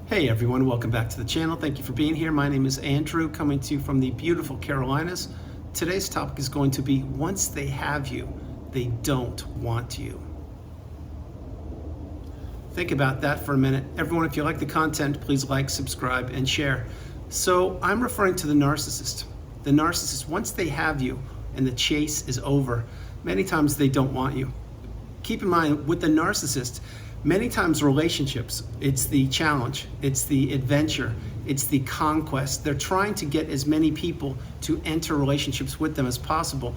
Hey everyone, welcome back to the channel. Thank you for being here. My name is Andrew, coming to you from the beautiful Carolinas. Today's topic is going to be, once they have you, they don't want you. Think about that for a minute. Everyone, if you like the content, please like, subscribe, and share. So I'm referring to the narcissist. The narcissist, once they have you and the chase is over, many times they don't want you. Keep in mind, with the narcissist, many times relationships, it's the challenge, it's the adventure, it's the conquest. They're trying to get as many people to enter relationships with them as possible.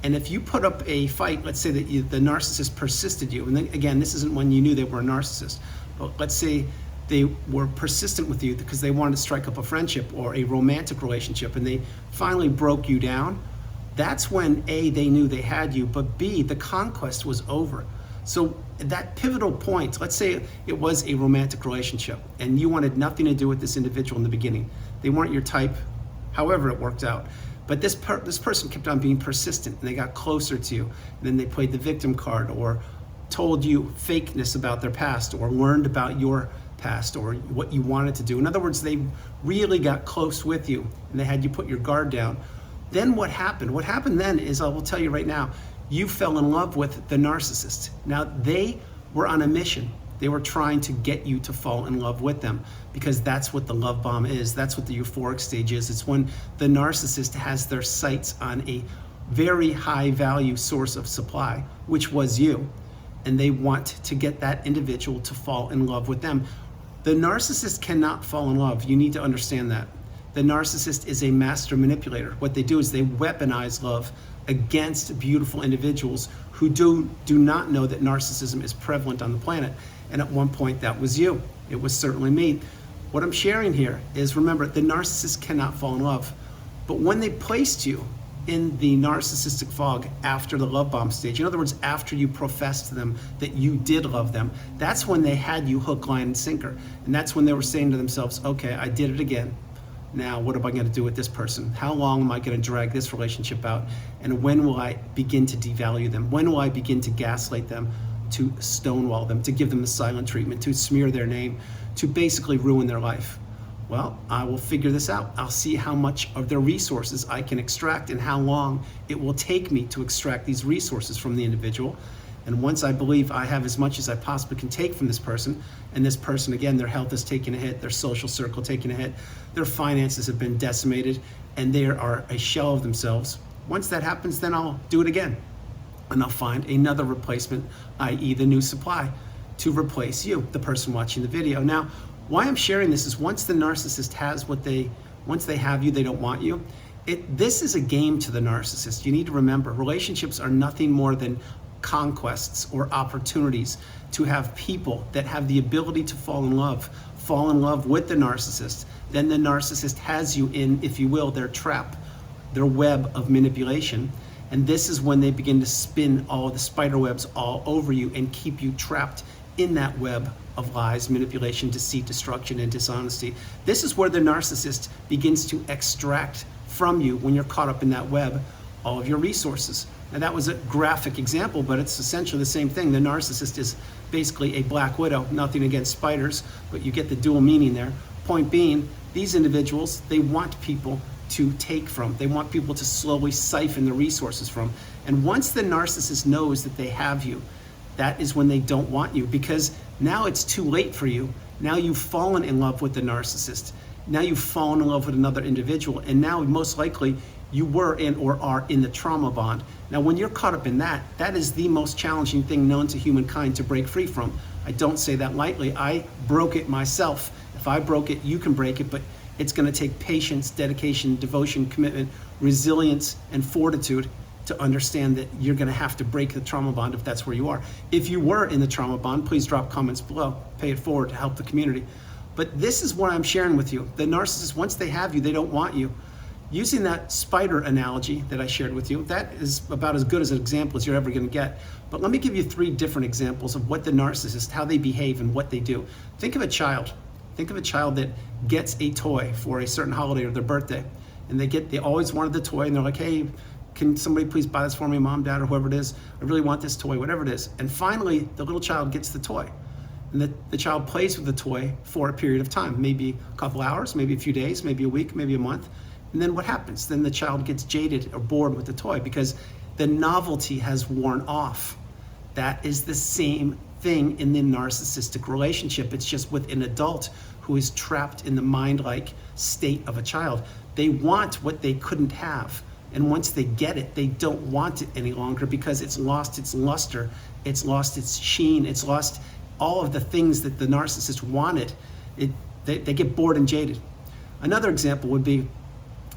And if you put up a fight, let's say that the narcissist persisted you, and then, again, this isn't when you knew they were a narcissist, but let's say they were persistent with you because they wanted to strike up a friendship or a romantic relationship, and they finally broke you down. That's when A, they knew they had you, but B, the conquest was over. So that pivotal point, let's say it was a romantic relationship and you wanted nothing to do with this individual in the beginning. They weren't your type, however it worked out. But this person kept on being persistent, and they got closer to you. And then they played the victim card, or told you fakeness about their past, or learned about your past, or what you wanted to do. In other words, they really got close with you and they had you put your guard down. Then what happened? What happened then is, I will tell you right now, you fell in love with the narcissist. Now, they were on a mission. They were trying to get you to fall in love with them, because that's what the love bomb is. That's what the euphoric stage is. It's when the narcissist has their sights on a very high value source of supply, which was you, and they want to get that individual to fall in love with them. The narcissist cannot fall in love. You need to understand that. The narcissist is a master manipulator. What they do is they weaponize love against beautiful individuals who do not know that narcissism is prevalent on the planet. And at one point, that was you. It was certainly me. What I'm sharing here is, remember, the narcissist cannot fall in love. But when they placed you in the narcissistic fog after the love bomb stage, in other words, after you professed to them that you did love them, that's when they had you hook, line, and sinker. And that's when they were saying to themselves, okay, I did it again. Now, what am I going to do with this person? How long am I going to drag this relationship out? And when will I begin to devalue them? When will I begin to gaslight them, to stonewall them, to give them the silent treatment, to smear their name, to basically ruin their life? Well, I will figure this out. I'll see how much of their resources I can extract and how long it will take me to extract these resources from the individual. And once I believe I have as much as I possibly can take from this person, and this person, again, their health is taking a hit, their social circle taking a hit, their finances have been decimated, and they are a shell of themselves. Once that happens, then I'll do it again. And I'll find another replacement, i.e. the new supply, to replace you, the person watching the video. Now, why I'm sharing this is, once the narcissist has once they have you, they don't want you. This is a game to the narcissist. You need to remember, relationships are nothing more than conquests or opportunities to have people that have the ability to fall in love with the narcissist. Then the narcissist has you in, if you will, their trap, their web of manipulation. And this is when they begin to spin all the spider webs all over you and keep you trapped in that web of lies, manipulation, deceit, destruction, and dishonesty. This is where the narcissist begins to extract from you, when you're caught up in that web, all of your resources. Now, that was a graphic example, but it's essentially the same thing. The narcissist is basically a black widow. Nothing against spiders, but you get the dual meaning there. Point being, these individuals, they want people to take from. They want people to slowly siphon the resources from. And once the narcissist knows that they have you, that is when they don't want you, because now it's too late for you. Now you've fallen in love with the narcissist. Now you've fallen in love with another individual, and now most likely you were in or are in the trauma bond. Now, when you're caught up in that, that is the most challenging thing known to humankind to break free from. I don't say that lightly. I broke it myself. If I broke it, you can break it, but it's going to take patience, dedication, devotion, commitment, resilience, and fortitude to understand that you're going to have to break the trauma bond if that's where you are. If you were in the trauma bond, please drop comments below. Pay it forward to help the community. But this is what I'm sharing with you. The narcissist, once they have you, they don't want you. Using that spider analogy that I shared with you, that is about as good as an example as you're ever going to get. But let me give you 3 different examples of what the narcissist, how they behave and what they do. Think of a child. Think of a child that gets a toy for a certain holiday or their birthday. And they always wanted the toy, and they're like, hey, can somebody please buy this for me, mom, dad, or whoever it is? I really want this toy, whatever it is. And finally, the little child gets the toy. And And the child plays with the toy for a period of time, maybe a couple hours, maybe a few days, maybe a week, maybe a month. And then what happens? Then the child gets jaded or bored with the toy because the novelty has worn off. That is the same thing in the narcissistic relationship. It's just with an adult who is trapped in the mind-like state of a child. They want what they couldn't have. And once they get it, they don't want it any longer because it's lost its luster, it's lost its sheen, it's lost all of the things that the narcissist wanted. They get bored and jaded. Another example would be,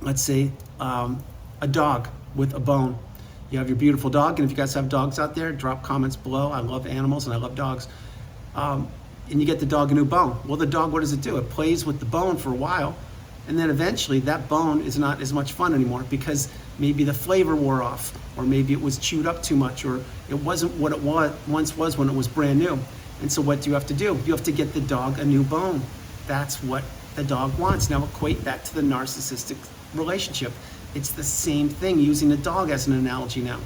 let's say, a dog with a bone. You have your beautiful dog, and if you guys have dogs out there, drop comments below. I love animals and I love dogs. And you get the dog a new bone. Well, the dog, what does it do? It plays with the bone for a while, and then eventually that bone is not as much fun anymore because maybe the flavor wore off, or maybe it was chewed up too much, or it wasn't what it once was when it was brand new. And so what do you have to do? You have to get the dog a new bone. That's what the dog wants. Now equate that to the narcissistic relationship. It's the same thing, using a dog as an analogy now.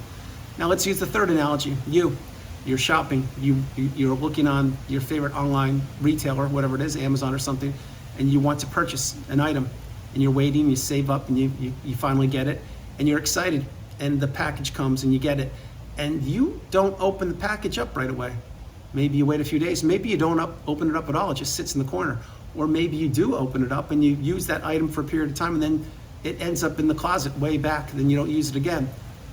Now let's use the third analogy. You're shopping, you're looking on your favorite online retailer, whatever it is, Amazon or something, and you want to purchase an item, and you're waiting, you save up, and you finally get it, and you're excited, and the package comes and you get it, and you don't open the package up right away. Maybe you wait a few days, maybe you don't open it up at all, it just sits in the corner. Or maybe you do open it up and you use that item for a period of time, and then it ends up in the closet way back, then you don't use it again.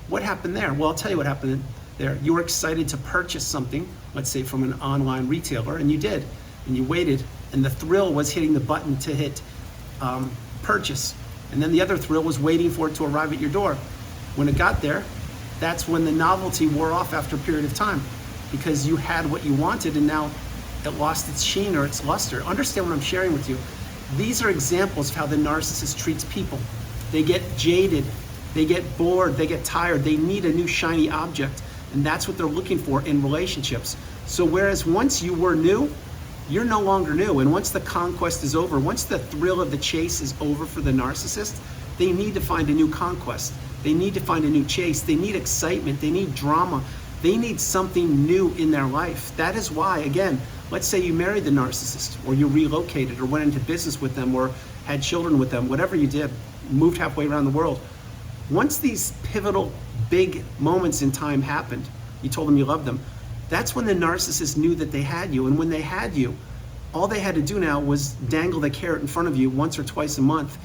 What happened there? Well, I'll tell you what happened there. You were excited to purchase something, let's say from an online retailer, and you did, and you waited, and the thrill was hitting the button to hit purchase. And then the other thrill was waiting for it to arrive at your door. When it got there, that's when the novelty wore off after a period of time, because you had what you wanted and now it lost its sheen or its luster. Understand what I'm sharing with you. These are examples of how the narcissist treats people. They get jaded, they get bored, they get tired, they need a new shiny object, and that's what they're looking for in relationships. So whereas once you were new, you're no longer new, and once the conquest is over, once the thrill of the chase is over for the narcissist, they need to find a new conquest. They need to find a new chase. They need excitement. They need drama. They need something new in their life. That is why, again, let's say you married the narcissist, or you relocated, or went into business with them, or had children with them, whatever you did, moved halfway around the world. Once these pivotal, big moments in time happened, you told them you loved them, that's when the narcissist knew that they had you. And when they had you, all they had to do now was dangle the carrot in front of you once or twice a month,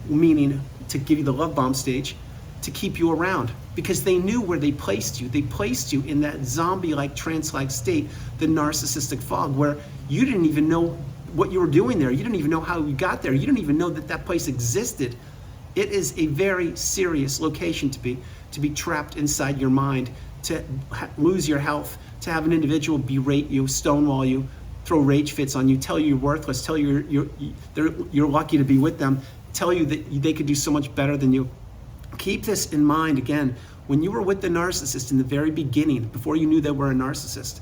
meaning to give you the love bomb stage, to keep you around, because they knew where they placed you. They placed you in that zombie-like, trance-like state, the narcissistic fog, where you didn't even know what you were doing there. You didn't even know how you got there. You didn't even know that that place existed. It is a very serious location to be trapped inside your mind, to lose your health, to have an individual berate you, stonewall you, throw rage fits on you, tell you you're worthless, tell you you're lucky to be with them, tell you that they could do so much better than you. Keep this in mind. Again, when you were with the narcissist in the very beginning, before you knew they were a narcissist,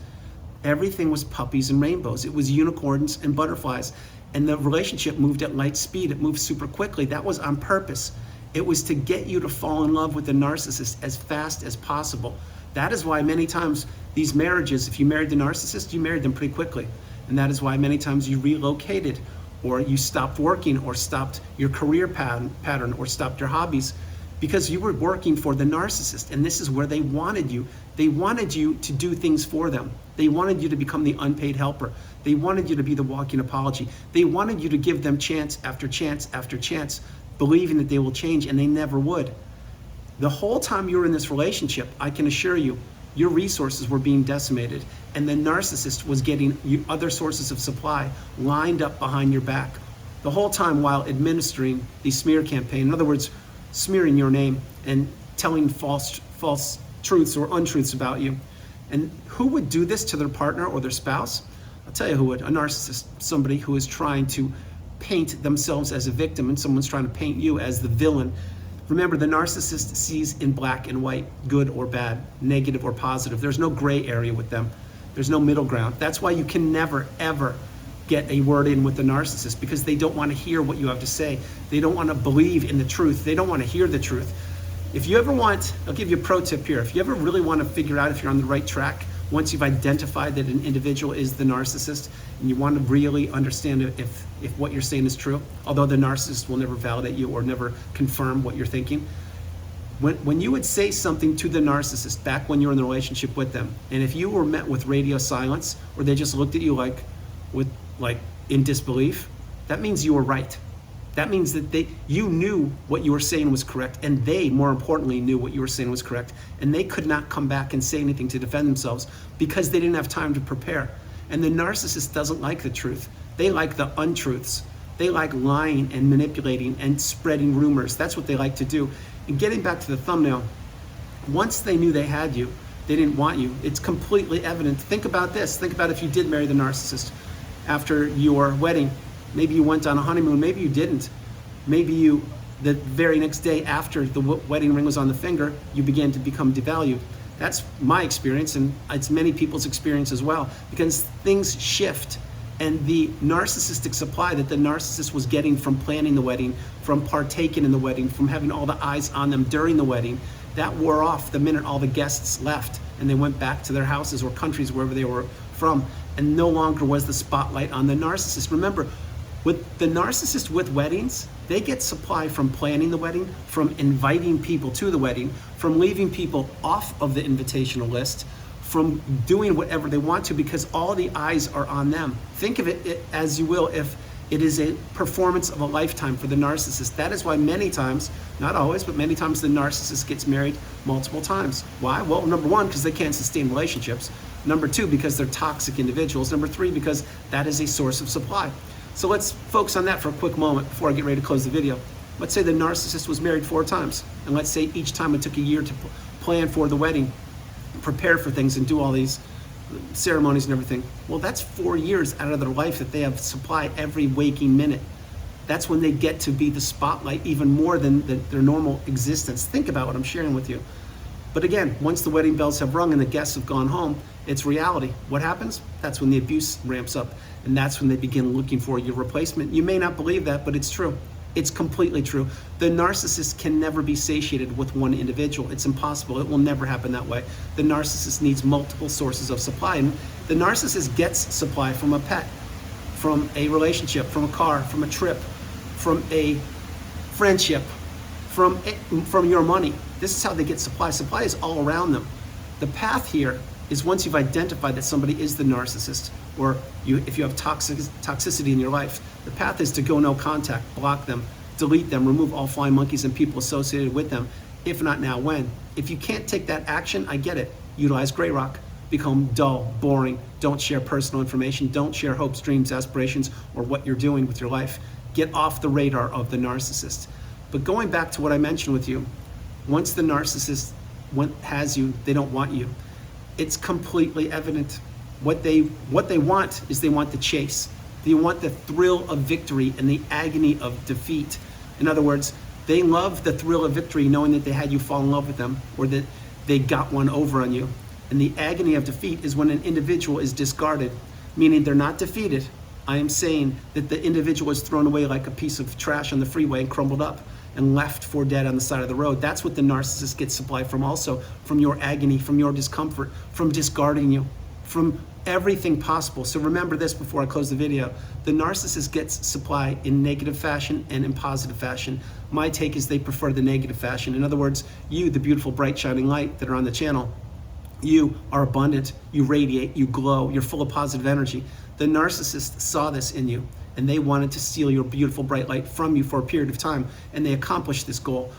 everything was puppies and rainbows. It was unicorns and butterflies. And the relationship moved at light speed. It moved super quickly. That was on purpose. It was to get you to fall in love with the narcissist as fast as possible. That is why many times these marriages, if you married the narcissist, you married them pretty quickly. And that is why many times you relocated, or you stopped working, or stopped your career pattern, or stopped your hobbies, because you were working for the narcissist, and this is where they wanted you. They wanted you to do things for them. They wanted you to become the unpaid helper. They wanted you to be the walking apology. They wanted you to give them chance after chance after chance, believing that they will change, and they never would. The whole time you were in this relationship, I can assure you, your resources were being decimated, and the narcissist was getting you other sources of supply lined up behind your back the whole time while administering the smear campaign. In other words, smearing your name and telling false truths or untruths about you. And who would do this to their partner or their spouse? I'll tell you who would. A narcissist, somebody who is trying to paint themselves as a victim, and someone's trying to paint you as the villain. Remember, the narcissist sees in black and white, good or bad, negative or positive. There's no gray area with them. There's no middle ground. That's why you can never, ever get a word in with the narcissist, because they don't want to hear what you have to say. They don't want to believe in the truth. They don't want to hear the truth. If you ever want, I'll give you a pro tip here. If you ever really want to figure out if you're on the right track, once you've identified that an individual is the narcissist, and you want to really understand if what you're saying is true, although the narcissist will never validate you or never confirm what you're thinking. When you would say something to the narcissist back when you were in the relationship with them, and if you were met with radio silence, or they just looked at you like in disbelief, that means you were right. That means that you knew what you were saying was correct, and they, more importantly, knew what you were saying was correct, and they could not come back and say anything to defend themselves because they didn't have time to prepare. And the narcissist doesn't like the truth. They like the untruths. They like lying and manipulating and spreading rumors. That's what they like to do. And getting back to the thumbnail, once they knew they had you, they didn't want you. It's completely evident. Think about this. Think about if you did marry the narcissist after your wedding. Maybe you went on a honeymoon, maybe you didn't. Maybe the very next day after the wedding ring was on the finger, you began to become devalued. That's my experience, and it's many people's experience as well, because things shift. And the narcissistic supply that the narcissist was getting from planning the wedding, from partaking in the wedding, from having all the eyes on them during the wedding, that wore off the minute all the guests left and they went back to their houses or countries, wherever they were from, and no longer was the spotlight on the narcissist. Remember, with the narcissist with weddings, they get supply from planning the wedding, from inviting people to the wedding, from leaving people off of the invitational list, from doing whatever they want to, because all the eyes are on them. Think of it as you will, if it is a performance of a lifetime for the narcissist. That is why many times, not always, but many times the narcissist gets married multiple times. Why? Well, number one, because they can't sustain relationships. Number two, because they're toxic individuals. Number three, because that is a source of supply. So let's focus on that for a quick moment before I get ready to close the video. Let's say the narcissist was married 4 times, and let's say each time it took a year to plan for the wedding, prepare for things, and do all these ceremonies and everything. Well, that's 4 years out of their life that they have supply every waking minute. That's when they get to be the spotlight even more than their normal existence. Think about what I'm sharing with you. But again, once the wedding bells have rung and the guests have gone home, it's reality. What happens? That's when the abuse ramps up, and that's when they begin looking for your replacement. You may not believe that, but it's true. It's completely true. The narcissist can never be satiated with one individual. It's impossible. It will never happen that way. The narcissist needs multiple sources of supply. And the narcissist gets supply from a pet, from a relationship, from a car, from a trip, from a friendship, from your money. This is how they get supply. Supply is all around them. The path here is, once you've identified that somebody is the narcissist, or if you have toxicity in your life, the path is to go no contact, block them, delete them, remove all flying monkeys and people associated with them. If not now, when? If you can't take that action, I get it. Utilize gray rock. Become dull, boring. Don't share personal information. Don't share hopes, dreams, aspirations, or what you're doing with your life. Get off the radar of the narcissist. But going back to what I mentioned with you, once the narcissist has you, they don't want you. It's completely evident. What they want is they want the chase. They want the thrill of victory and the agony of defeat. In other words, they love the thrill of victory, knowing that they had you fall in love with them, or that they got one over on you. And the agony of defeat is when an individual is discarded, meaning they're not defeated. I am saying that the individual is thrown away like a piece of trash on the freeway and crumbled up and left for dead on the side of the road. That's what the narcissist gets supply from also, from your agony, from your discomfort, from discarding you, from everything possible. So remember this before I close the video. The narcissist gets supply in negative fashion and in positive fashion. My take is they prefer the negative fashion. In other words, you, the beautiful, bright, shining light that are on the channel, you are abundant, you radiate, you glow, you're full of positive energy. The narcissist saw this in you, and they wanted to steal your beautiful, bright light from you for a period of time, and they accomplished this goal,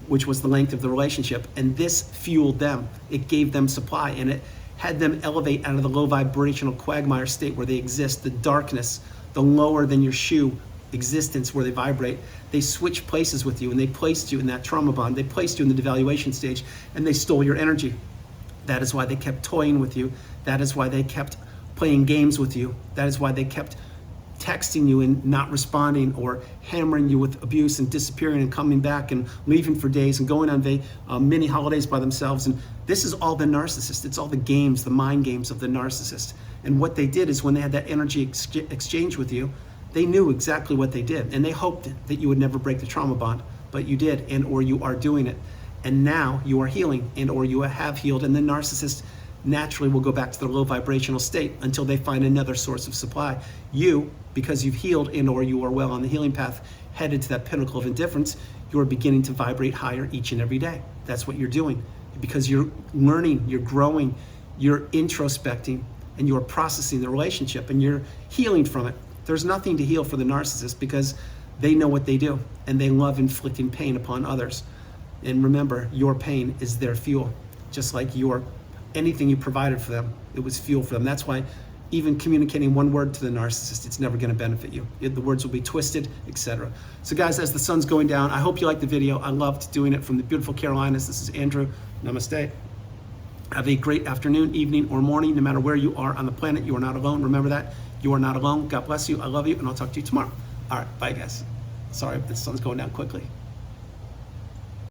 which was the length of the relationship. And this fueled them. It gave them supply, and it had them elevate out of the low vibrational quagmire state where they exist, the darkness, the lower than your shoe existence where they vibrate. They switched places with you, and they placed you in that trauma bond. They placed you in the devaluation stage, and they stole your energy. That is why they kept toying with you. That is why they kept playing games with you. That is why they kept texting you and not responding, or hammering you with abuse and disappearing and coming back and leaving for days and going on mini holidays by themselves. And this is all the narcissist. It's all the games, the mind games of the narcissist. And what they did is, when they had that energy exchange with you, they knew exactly what they did, and they hoped that you would never break the trauma bond, but you did, and or you are doing it. And now you are healing, and or you have healed, and the narcissist naturally will go back to their low vibrational state until they find another source of supply. You, because you've healed and or you are well on the healing path, headed to that pinnacle of indifference, you're beginning to vibrate higher each and every day. That's what you're doing. Because you're learning, you're growing, you're introspecting, and you're processing the relationship, and you're healing from it. There's nothing to heal for the narcissist because they know what they do, and they love inflicting pain upon others. And remember, your pain is their fuel, just like anything you provided for them, it was fuel for them. That's why even communicating one word to the narcissist, it's never going to benefit you. The words will be twisted, etc. So guys, as the sun's going down, I hope you liked the video. I loved doing it from the beautiful Carolinas. This is Andrew. Namaste. Have a great afternoon, evening, or morning. No matter where you are on the planet, you are not alone. Remember that. You are not alone. God bless you. I love you, and I'll talk to you tomorrow. All right. Bye, guys. Sorry, the sun's going down quickly.